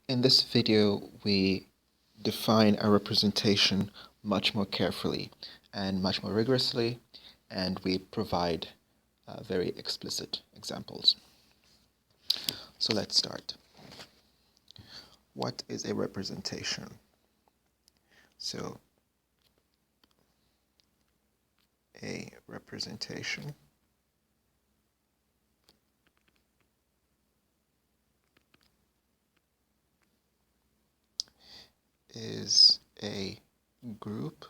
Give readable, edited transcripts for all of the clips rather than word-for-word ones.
In this video, we define a representation much more carefully and much more rigorously, and we provide very explicit examples. So let's start. What is a representation? So a representation is a group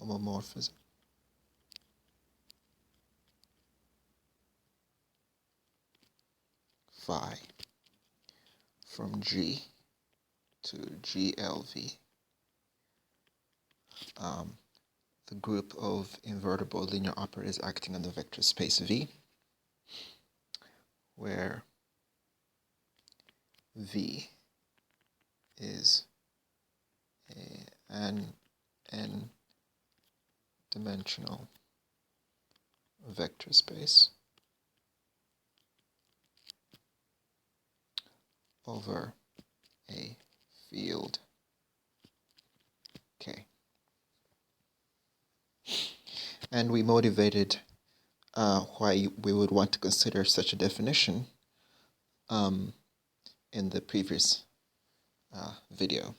homomorphism phi from G to GLV. The group of invertible linear operators acting on the vector space V, where V is an n-dimensional vector space over a field K. And we motivated why we would want to consider such a definition in the previous video.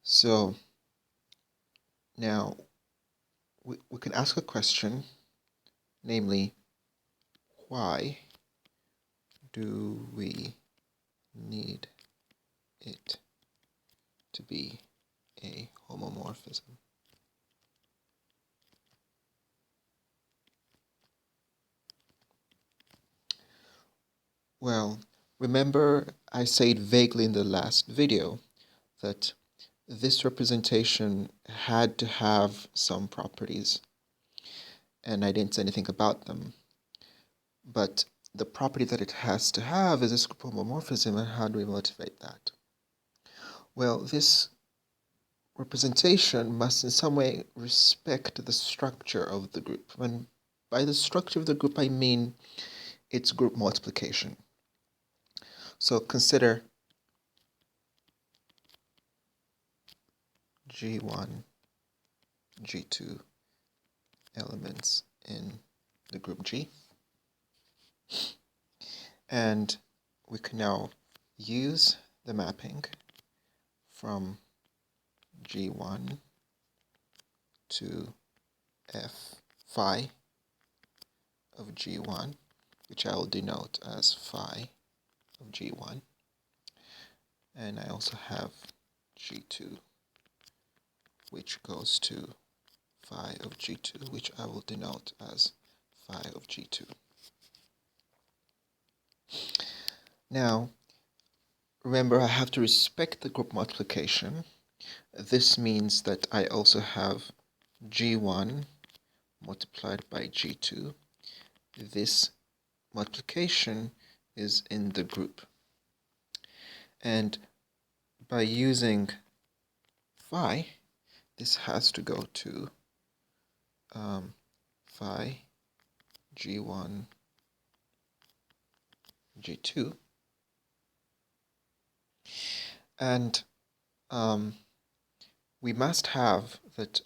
So now we can ask a question, namely, why do we need it to be a homomorphism? Well, remember I said vaguely in the last video that this representation had to have some properties, and I didn't say anything about them. But the property that it has to have is this group homomorphism, and how do we motivate that? Well, this representation must in some way respect the structure of the group. And by the structure of the group, I mean its group multiplication. So consider G1, G2 elements in the group G. And we can now use the mapping from G1 to F phi of G1, which I will denote as phi of G1. And I also have G2, which goes to phi of G2, which I will denote as phi of G2. Now, remember, I have to respect the group multiplication. This means that I also have G1 multiplied by G2. This multiplication is in the group. And by using phi, this has to go to phi G1 G2. And we must have that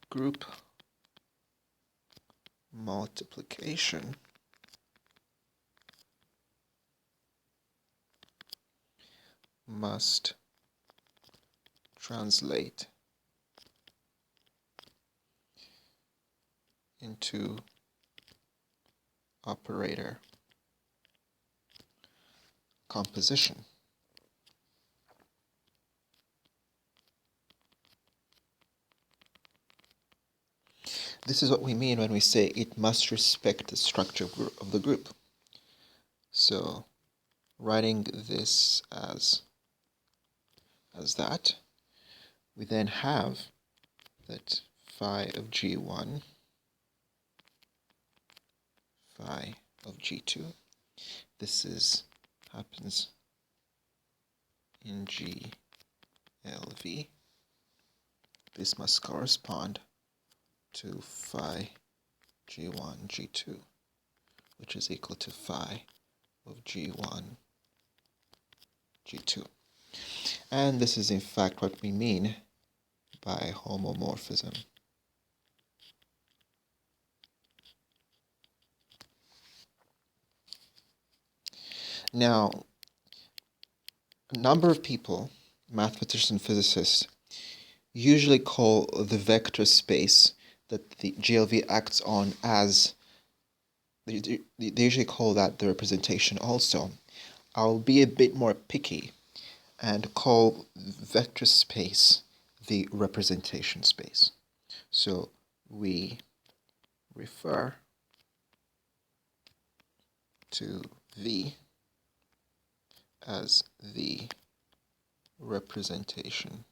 group multiplication must translate into operator composition. This is what we mean when we say it must respect the structure of the group. So writing this as that, we then have that phi of G1, phi of G2. This happens in GLV. This must correspond to phi G1, G2, which is equal to phi of G1, G2. And this is in fact what we mean by homomorphism. Now, a number of people, mathematicians and physicists, usually call the vector space that the GLV acts on as, they usually call that the representation also. I'll be a bit more picky and call vector space the representation space. So we refer to V as the representation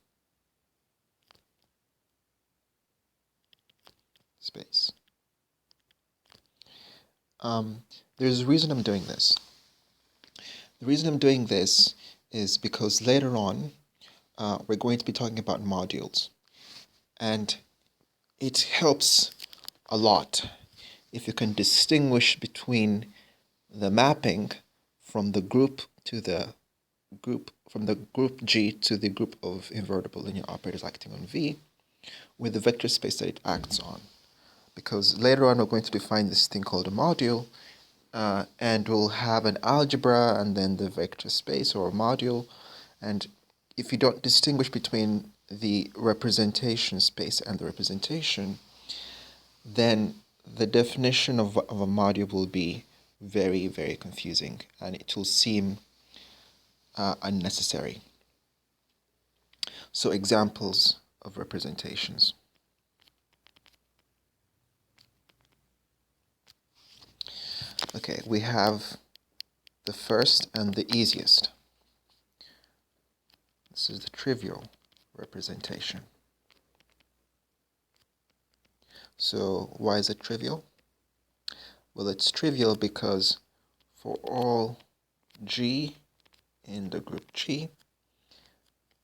space. There's a reason I'm doing this. The reason I'm doing this is because later on we're going to be talking about modules, and it helps a lot if you can distinguish between the mapping from the group to the group, from the group G to the group of invertible linear operators acting on V, with the vector space that it acts on. Because later on we're going to define this thing called a module, and we'll have an algebra and then the vector space or a module. And if you don't distinguish between the representation space and the representation, then the definition of a module will be very, very confusing, and it will seem unnecessary. So examples of representations. Okay, we have the first and the easiest. This is the trivial representation. So why is it trivial? Well, it's trivial because for all G in the group G,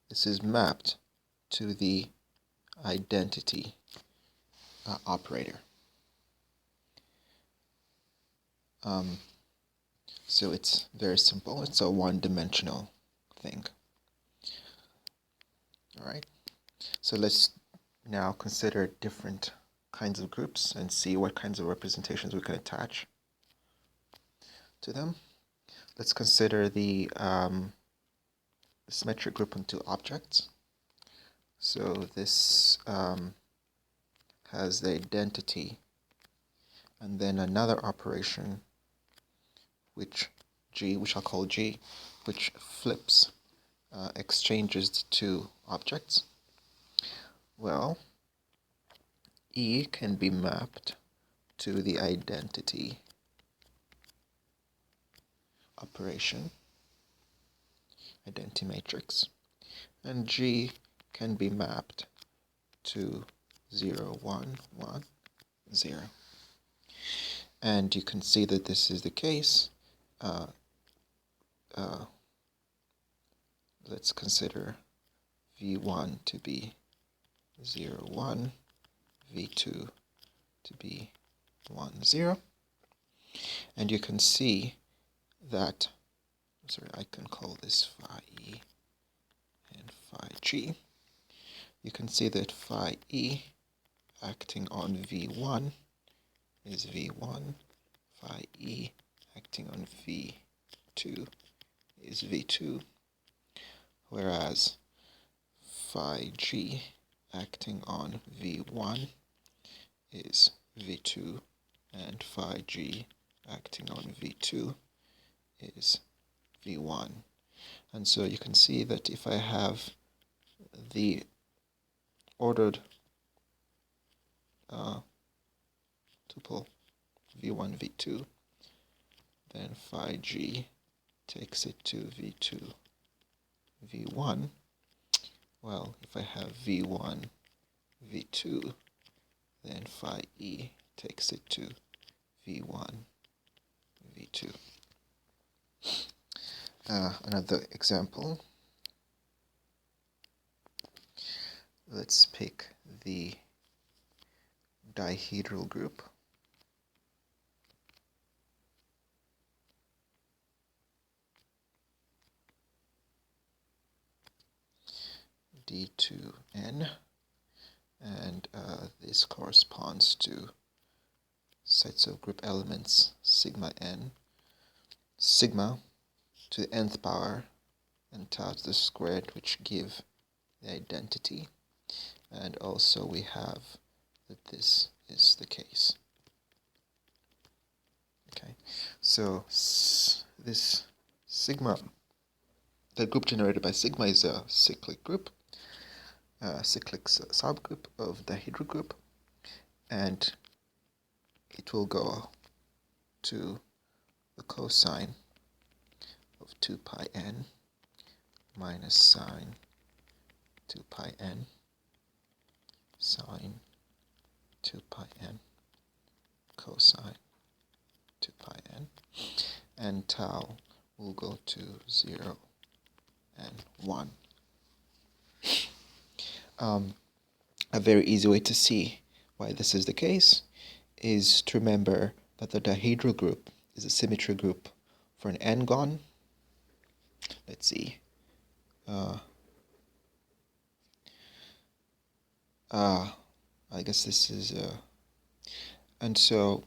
this is mapped to the identity operator. So it's very simple. It's a one-dimensional thing. All right. So let's now consider different kinds of groups and see what kinds of representations we can attach to them. Let's consider the symmetric group on two objects. So this has the identity and then another operation which I'll call G, which flips, exchanges the two objects. Well, E can be mapped to the identity operation, identity matrix, and G can be mapped to 0, 1, 1, 0. And you can see that this is the case. Let's consider V1 to be 0, 1, V2 to be 1, 0. And you can see that, sorry, I can call this phi E and phi G. You can see that phi E acting on V1 is V1, phi E acting on V2 is V2, whereas phi G acting on V1 is V2, and phi G acting on V2 is V1. And so you can see that if I have the ordered tuple V1, V2, then phi G takes it to V2, V1. Well, if I have V1, V2, then phi E takes it to V1, V2. Another example. Let's pick the dihedral group. D2n, and this corresponds to sets of group elements sigma n, sigma to the nth power and tau to the squared, which give the identity. And also we have that this is the case. Okay, so this sigma, the group generated by sigma, is a cyclic group, a cyclic subgroup of the dihedral group, and it will go to the cosine of 2 pi n minus sine 2 pi n sine 2 pi n cosine 2 pi n, and tau will go to 0 and 1. A very easy way to see why this is the case is to remember that the dihedral group is a symmetry group for an n-gon. Let's see. I guess this is and so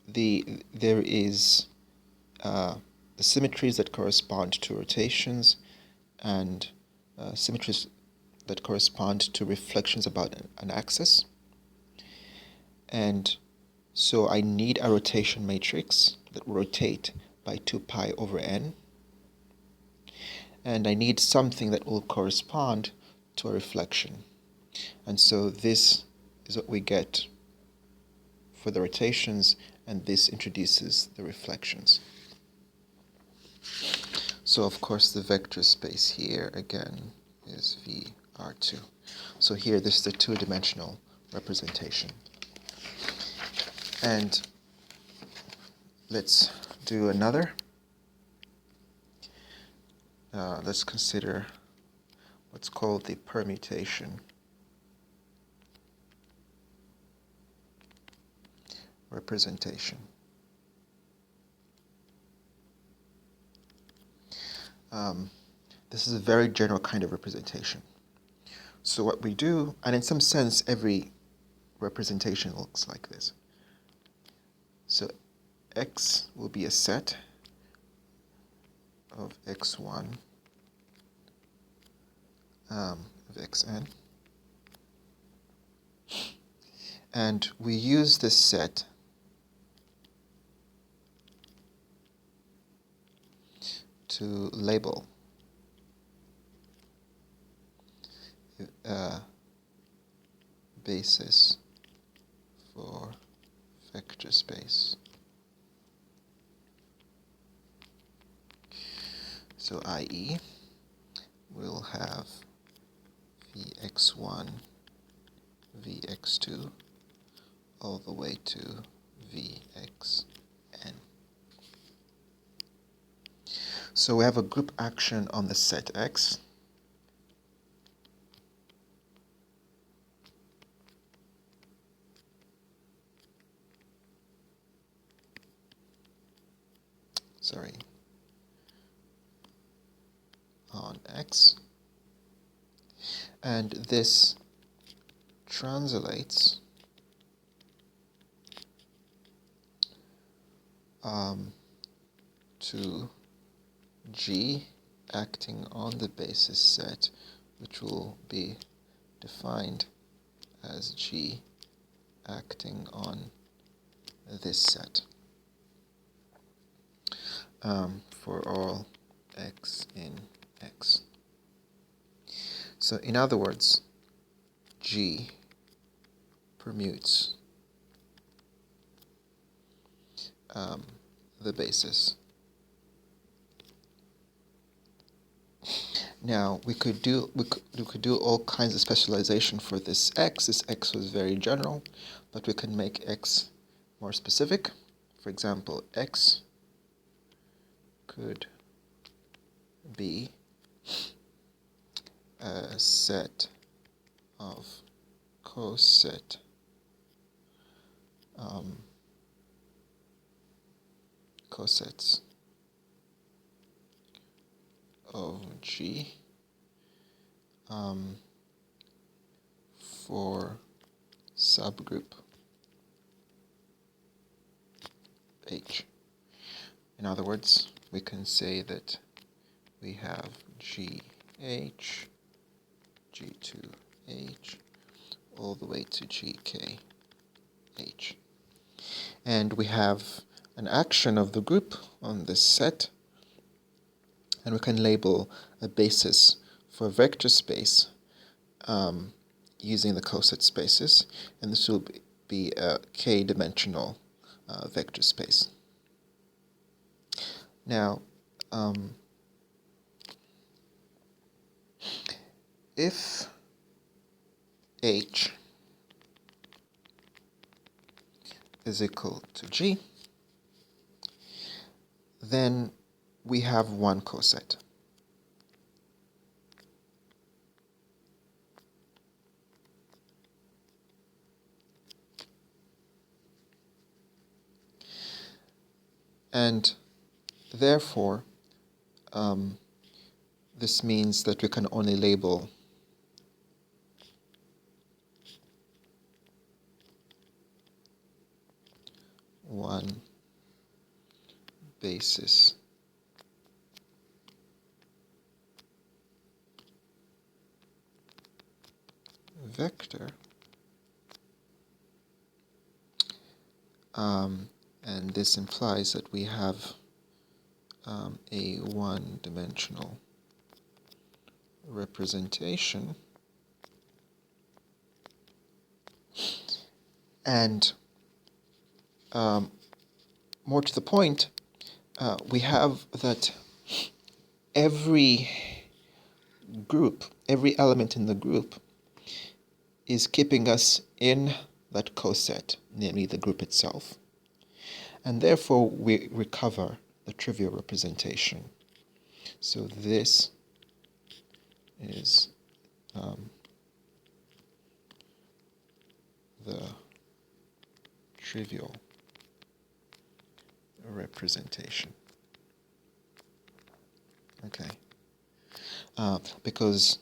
there is the symmetries that correspond to rotations and symmetries that correspond to reflections about an axis. And so I need a rotation matrix that will rotate by 2 pi over n. And I need something that will correspond to a reflection. And so this is what we get for the rotations, and this introduces the reflections. So of course the vector space here again is VR2. So here this is the two-dimensional representation. And let's do another. Let's consider what's called the permutation representation. This is a very general kind of representation. So what we do, and in some sense every representation looks like this. So X will be a set of x1 of xn, and we use this set to label basis for vector space. So i.e. we'll have vx1, vx2, all the way to vxn. So we have a group action on the set X. On X, and this translates to G acting on the basis set, which will be defined as G acting on this set for all X in X. So in other words, G permutes the basis. Now we could do all kinds of specialization for this X. This X was very general, but we can make X more specific. For example, X could be a set of cosets of G for subgroup H. In other words, we can say that we have GH, G2H, all the way to GKH. And we have an action of the group on this set, and we can label a basis for a vector space using the coset spaces, and this will be a k-dimensional vector space. Now, if H is equal to G, then we have one coset. And therefore, this means that we can only label one basis vector, and this implies that we have a one-dimensional representation, and more to the point, we have that every group, every element in the group is keeping us in that coset, namely the group itself. And therefore, we recover the trivial representation. So this is the trivial representation. Okay. Because,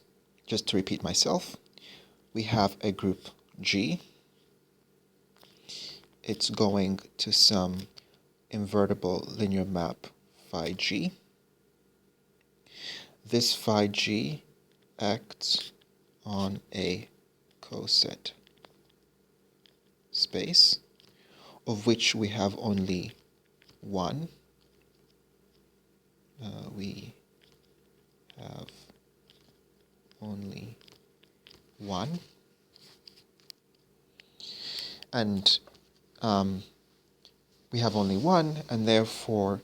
just to repeat myself, we have a group G. It's going to some invertible linear map phi G. This phi G acts on a coset space, of which we have only one. We have only one. And we have only one, and therefore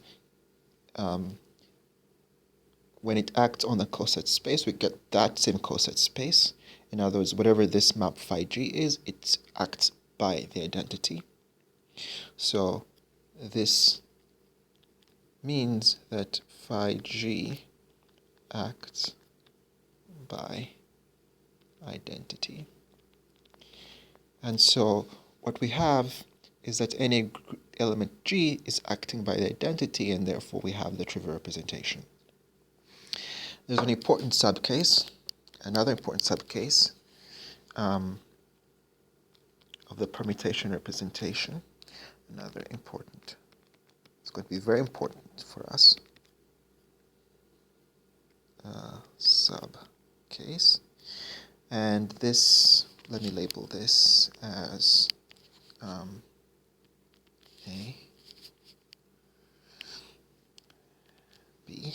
when it acts on the coset space, we get that same coset space. In other words, whatever this map phi G is, it acts by the identity. So this means that phi G acts by identity. And so what we have is that any element G is acting by the identity, and therefore we have the trivial representation. There's an important subcase, another important subcase of the permutation representation. Another important, it's going to be very important for us, subcase. And this, let me label this as A, B,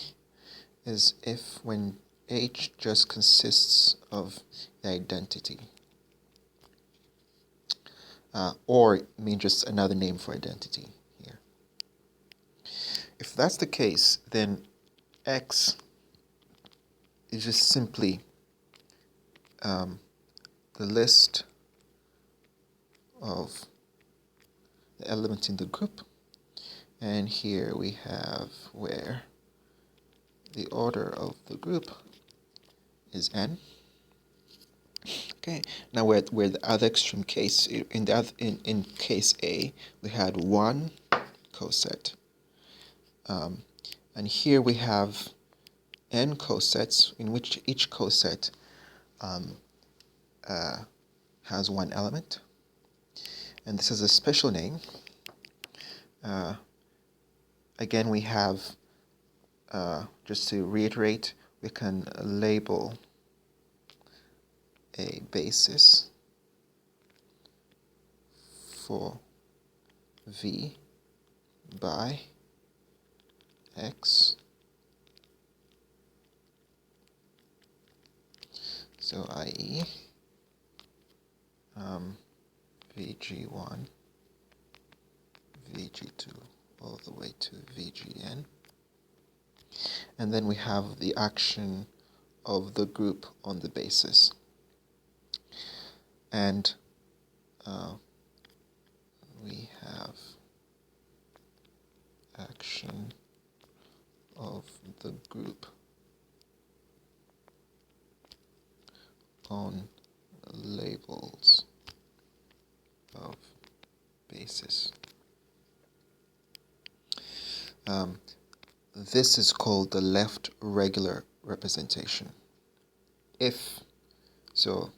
is if when H just consists of the identity, or mean just another name for identity here. If that's the case, then X is just simply the list of the elements in the group, and here we have where the order of the group is n. Okay, now we're at the other extreme case. In case A, we had one coset, and here we have n cosets, in which each coset has one element. And this is a special name. Again, we have, just to reiterate, we can label a basis for V by X. So i.e. VG1, VG2, all the way to VGN. And then we have the action of the group on the basis. And we have action of the group on labels of basis. This is called the left regular representation. So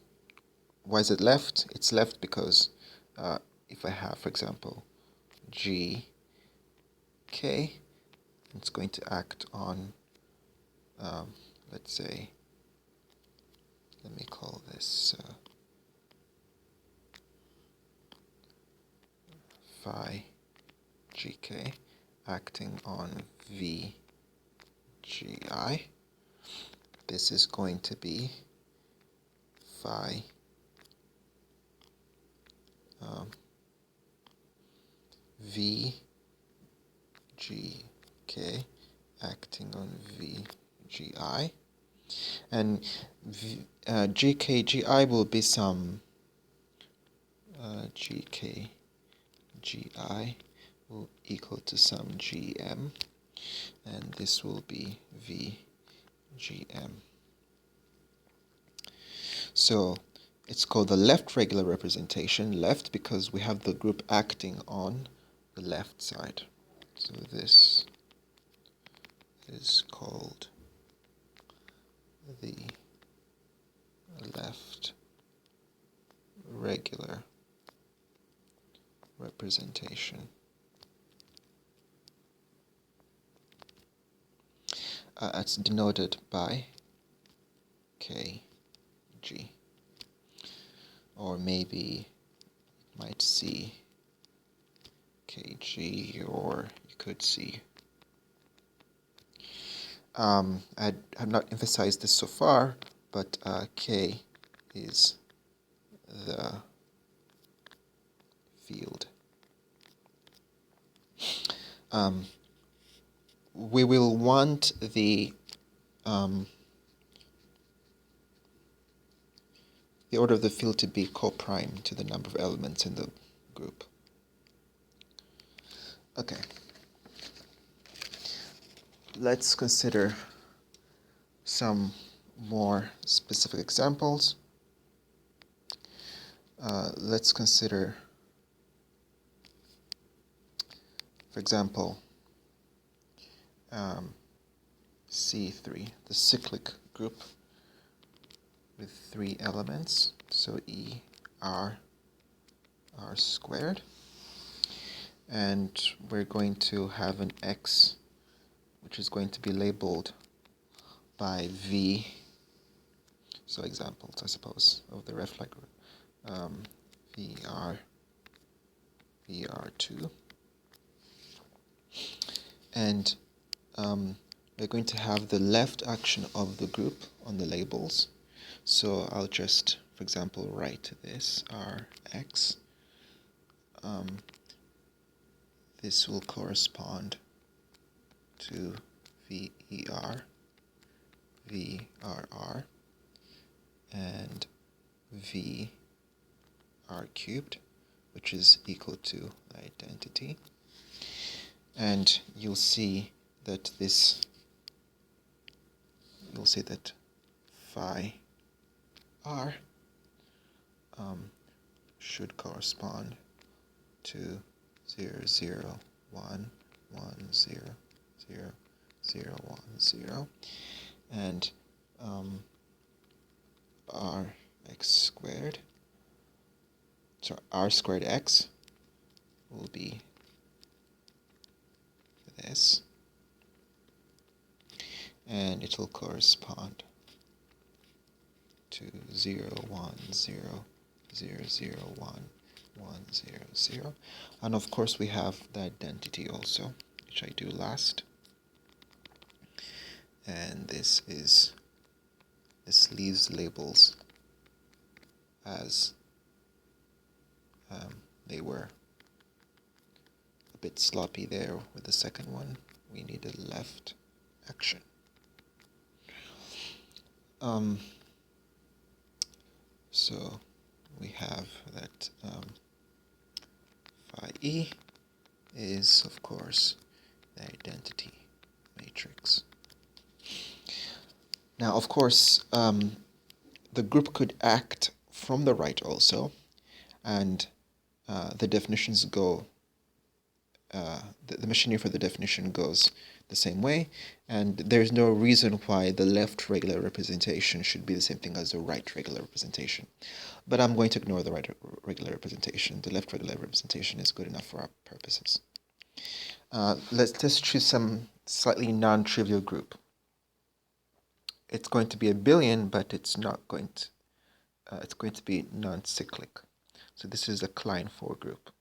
why is it left? It's left because if I have, for example, GK, it's going to act on, let's say, let me call this phi GK acting on VGI. This is going to be phi VGK acting on VGI. And GKGI will be some GKGI will equal to some GM, and this will be VGM. So it's called the left regular representation, left because we have the group acting on the left side. So this is called the left regular representation. It's denoted by KG, or maybe you might see KG, or you could see. I have not emphasized this so far, but K is the field. We will want the order of the field to be co-prime to the number of elements in the group. Okay. Let's consider some more specific examples. Let's consider, for example, C3, the cyclic group with 3 elements, so E, R squared. And we're going to have an X, which is going to be labeled by V. So examples, I suppose, of the reflect group. VR2. And we're going to have the left action of the group on the labels. So I'll just, for example, write this Rx. This will correspond to VER, VRR, and VR cubed, which is equal to identity. And you'll see that phi R should correspond to 0, 0, 1, 1, 0, 0, 0, 1, 0. and rx squared, so r squared x will be this, and it will correspond to 0, 1, 0, 0, 0, 1, 1, 0, 0. And of course we have the identity also, which I do last. And this leaves labels as they were. A bit sloppy there with the second one. We needed left action. So we have that phi E is, of course, the identity matrix. Now, of course, the group could act from the right also, and the definitions go, the machinery for the definition goes the same way, and there's no reason why the left regular representation should be the same thing as the right regular representation. But I'm going to ignore the right regular representation. The left regular representation is good enough for our purposes. Let's just choose some slightly non-trivial group. It's going to be a billion, but it's not going to, it's going to be non-cyclic. So this is a Klein 4 group.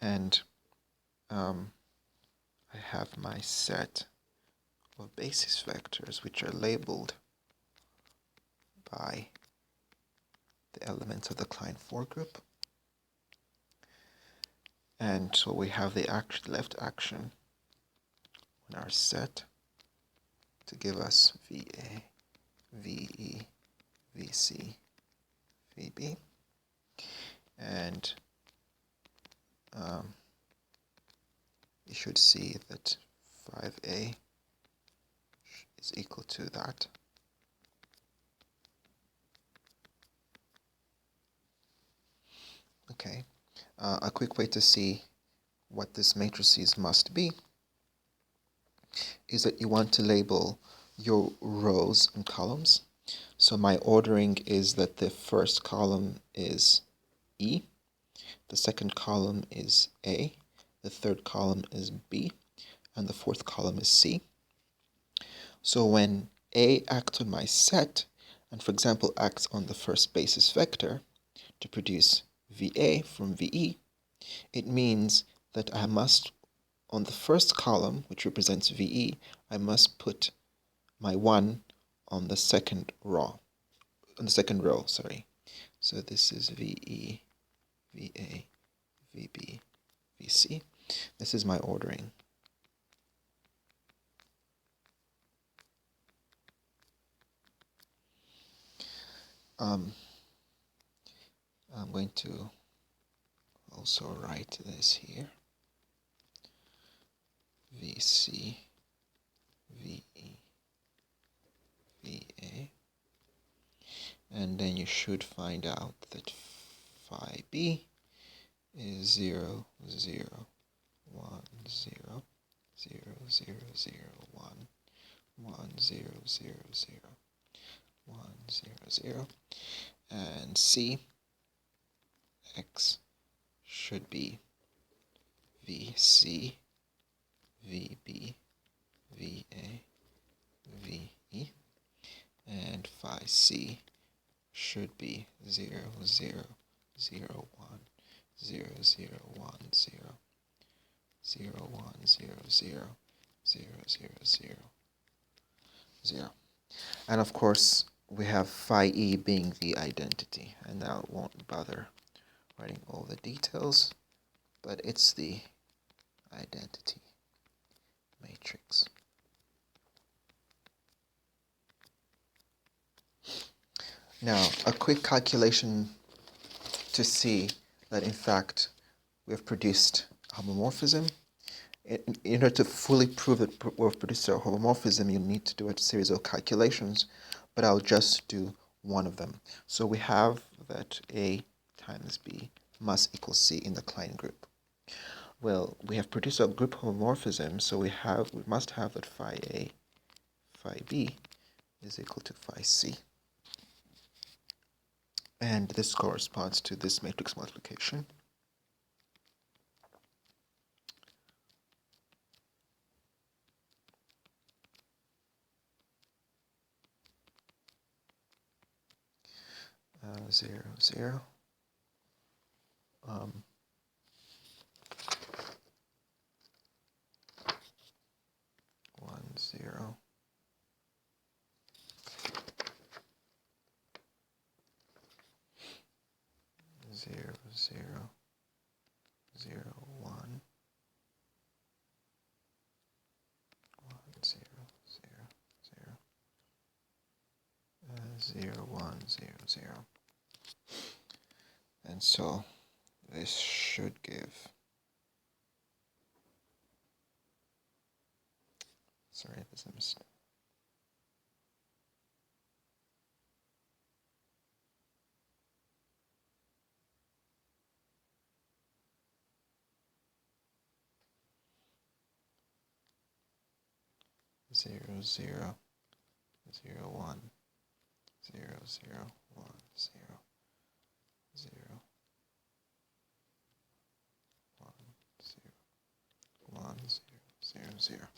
And I have my set of basis vectors, which are labeled by the elements of the Klein 4 group. And so we have the left action on our set to give us VA, VE, VC, VB. And you should see that 5A is equal to that. Okay, a quick way to see what this matrices must be is that you want to label your rows and columns. So my ordering is that the first column is E, the second column is A, the third column is B, and the fourth column is C. So when A acts on my set, and for example acts on the first basis vector to produce VA from VE, it means that I must, on the first column, which represents VE, I must put my 1 on the second row. Sorry. So this is VE, VA, VB, VC. This is my ordering. I'm going to also write this here. VC, VE, VA. And then you should find out that phi B is 0, 0, 1, 0, 0, 0, 0, 1, 1, 0, 0, 0, 1, 0, 0. And C, X should be VC, VB, VA, VE. And phi C should be 0, 0, 0, 1, 0, 0, 1, 0, 0, 1, 0, 0, 0, 0, 0, 0. And of course, we have phi E being the identity. And now I won't bother writing all the details, but it's the identity matrix. Now, a quick calculation to see that in fact we have produced homomorphism. In order to fully prove that we've produced a homomorphism, you need to do a series of calculations, but I'll just do one of them. So we have that A times B must equal C in the Klein group? Well, we have produced a group homomorphism, so we must have that phi A, phi B is equal to phi C. And this corresponds to this matrix multiplication. Zero, zero. 1, 0. 0, 0, 0, 1, 1, 0, 0, 0, 0, 1, 0, 0. And so this should give, sorry, there's a mistake. Zero, zero, 0, 1, 0, 0, 1, 0, 0, 1, 0, 1, 0, 0, 0.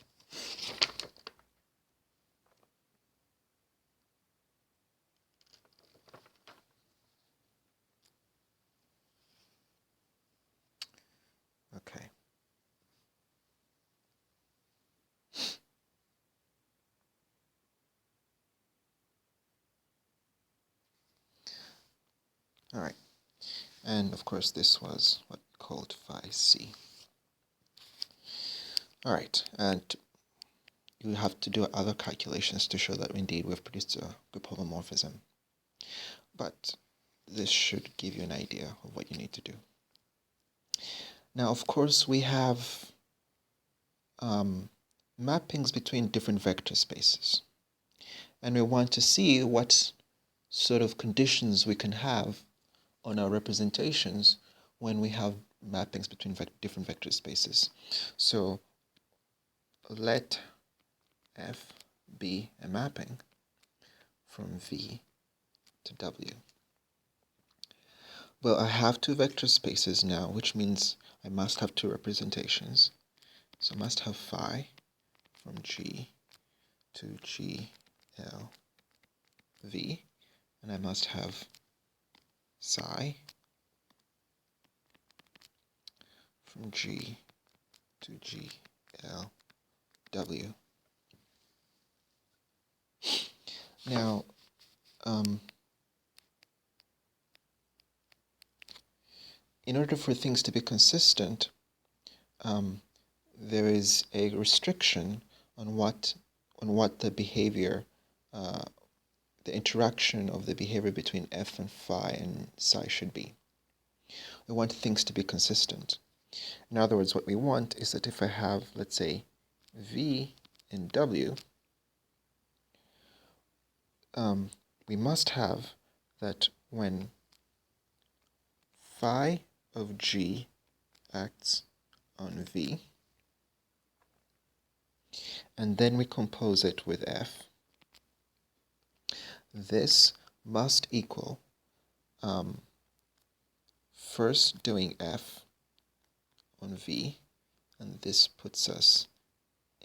Okay. All right. And of course, this was what we called phi C. All right. And you have to do other calculations to show that indeed we've produced a group homomorphism. But this should give you an idea of what you need to do. Now, of course, we have mappings between different vector spaces. And we want to see what sort of conditions we can have on our representations when we have mappings between different vector spaces. So let F be a mapping from V to W. Well, I have two vector spaces now, which means I must have two representations. So I must have phi from G to G, L, V, and I must have psi from G to G, L, W. Now, in order for things to be consistent, there is a restriction on what the behavior, the interaction of the behavior between F and phi and psi should be. We want things to be consistent. In other words, what we want is that if I have, let's say, V and W, we must have that when phi of G acts on V, and then we compose it with F, this must equal first doing F on V, and this puts us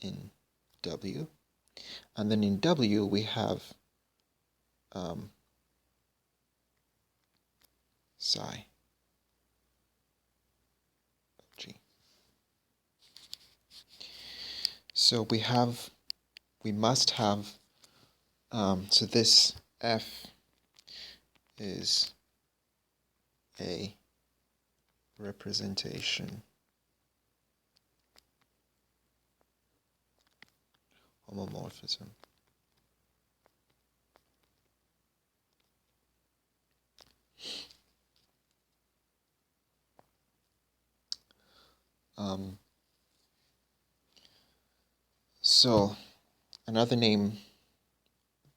in W, and then in W we have psi of G. So we must have, so this F is a representation homomorphism. So another name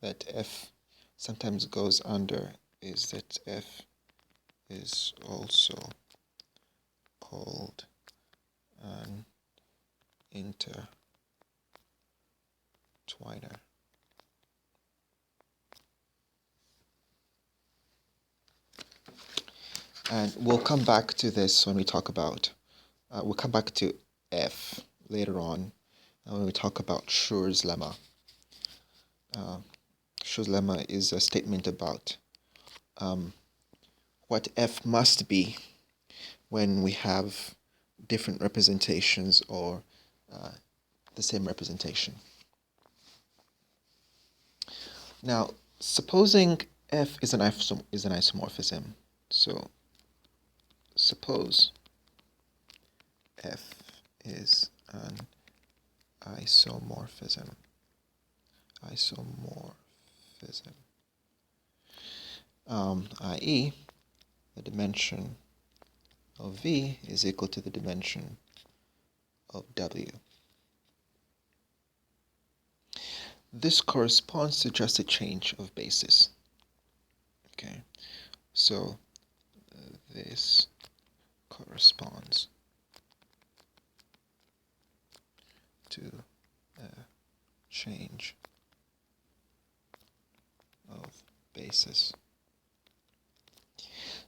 that F sometimes goes under is that F is also called an intertwiner. And we'll come back to this when we talk about, we'll come back to F later on when we talk about Schur's lemma. Schur's lemma is a statement about what F must be when we have different representations or the same representation. Now, supposing F is an isomorphism, so suppose F is an isomorphism, i.e. the dimension of V is equal to the dimension of W. This corresponds to just a change of basis. Okay, so this corresponds to a change of basis.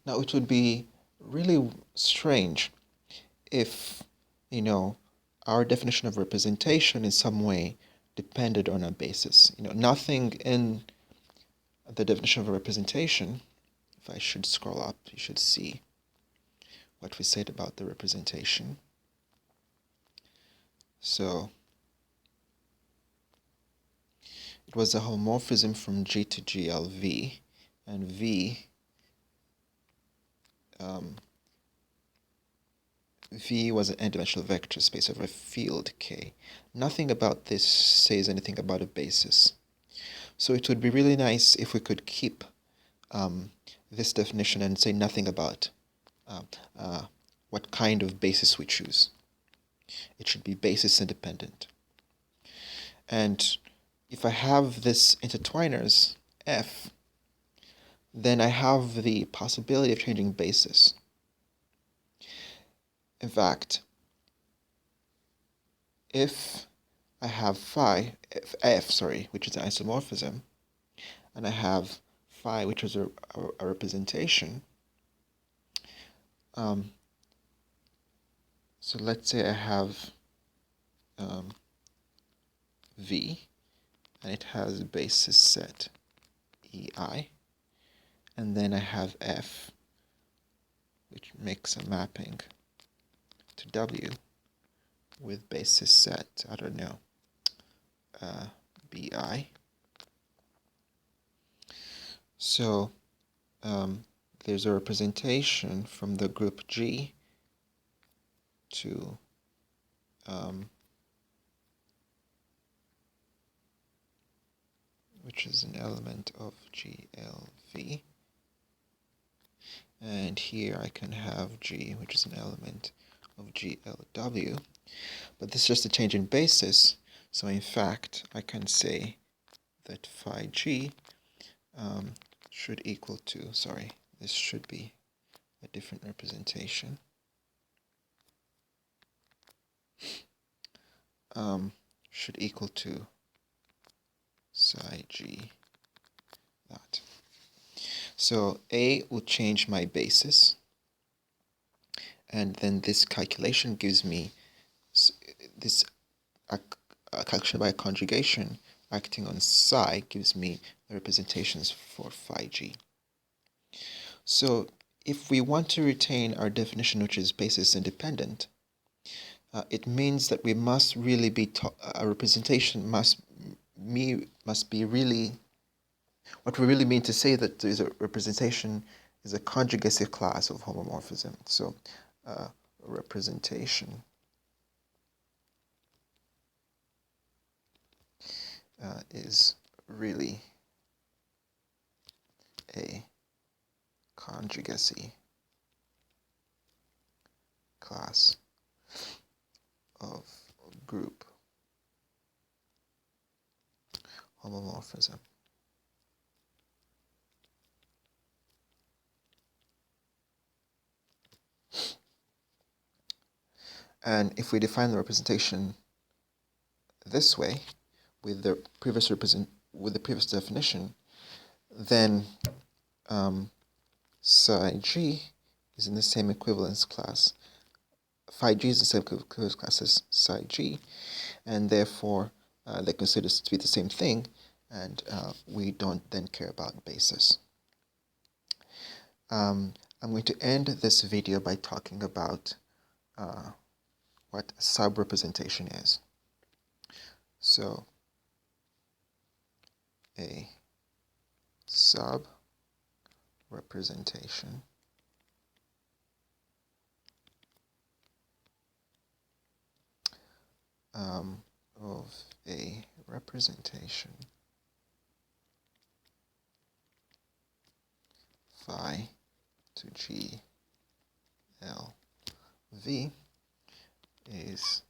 Now, it would be really strange if, our definition of representation in some way depended on a basis. Nothing in the definition of a representation, if I should scroll up, you should see what we said about the representation. So, it was a homomorphism from G to GLV, and V was an n-dimensional vector space over a field K. Nothing about this says anything about a basis. So it would be really nice if we could keep this definition and say nothing about what kind of basis we choose. It should be basis independent. And if I have this intertwiners F, then I have the possibility of changing basis. In fact, if I have F, which is an isomorphism, and I have phi, which is a representation, so let's say I have V, and it has a basis set EI, and then I have F, which makes a mapping to W with basis set, I don't know, BI. So there's a representation from the group G to which is an element of GLV. And here I can have G, which is an element of GLW. But this is just a change in basis. So in fact, I can say that phi G should equal to, this should be a different representation. Should equal to psi G that. So A will change my basis, and then this calculation gives me this calculation by conjugation acting on psi gives me the representations for phi G. So if we want to retain our definition, which is basis independent, it means that we must really be a representation must be really, what we really mean to say that there is a representation is a conjugacy class of homomorphism. So representation is really a conjugacy class of group homomorphism. And if we define the representation this way, with the previous definition, then psi g is in the same equivalence class. Phi g is the same equivalence class as psi g, and therefore they're considered to be the same thing, and we don't then care about basis. I'm going to end this video by talking about what sub-representation is. So, a sub-representation of a representation phi to g l v is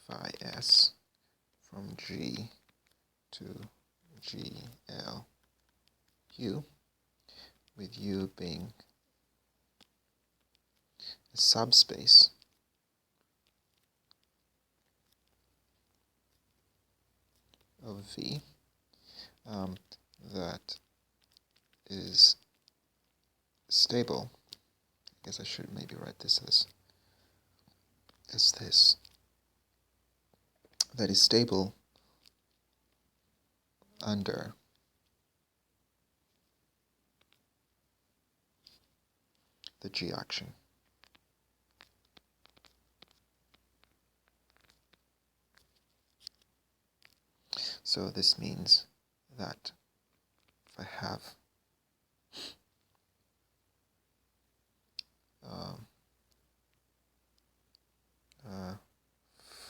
phi s from g to g l u, with u being a subspace of v that is stable. I guess I should maybe write this as this. That is stable under the G action. So this means that if I have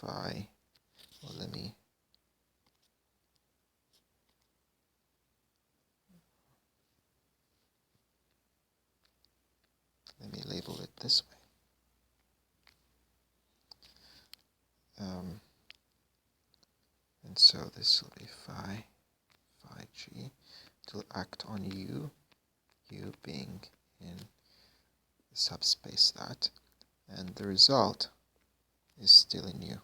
phi, well, let me label it this way. And so this will be phi g to act on u being in the subspace that, and the result is still in u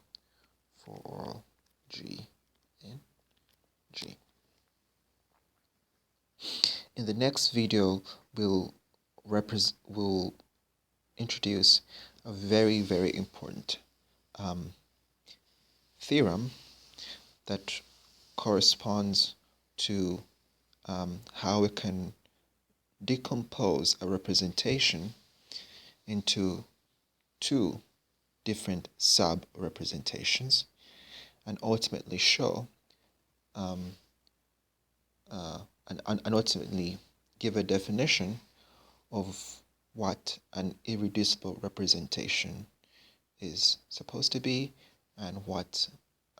for all g in G. In the next video, we'll introduce a very, very important theorem that corresponds to how we can decompose a representation into two different sub-representations and ultimately show and ultimately give a definition of what an irreducible representation is supposed to be and what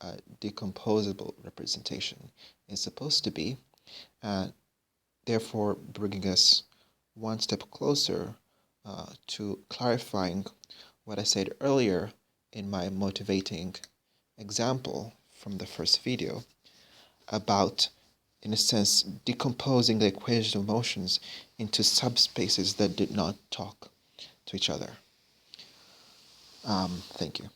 a decomposable representation is supposed to be, therefore bringing us one step closer to clarifying what I said earlier in my motivating example from the first video about, in a sense, decomposing the equation of motions into subspaces that did not talk to each other. Thank you.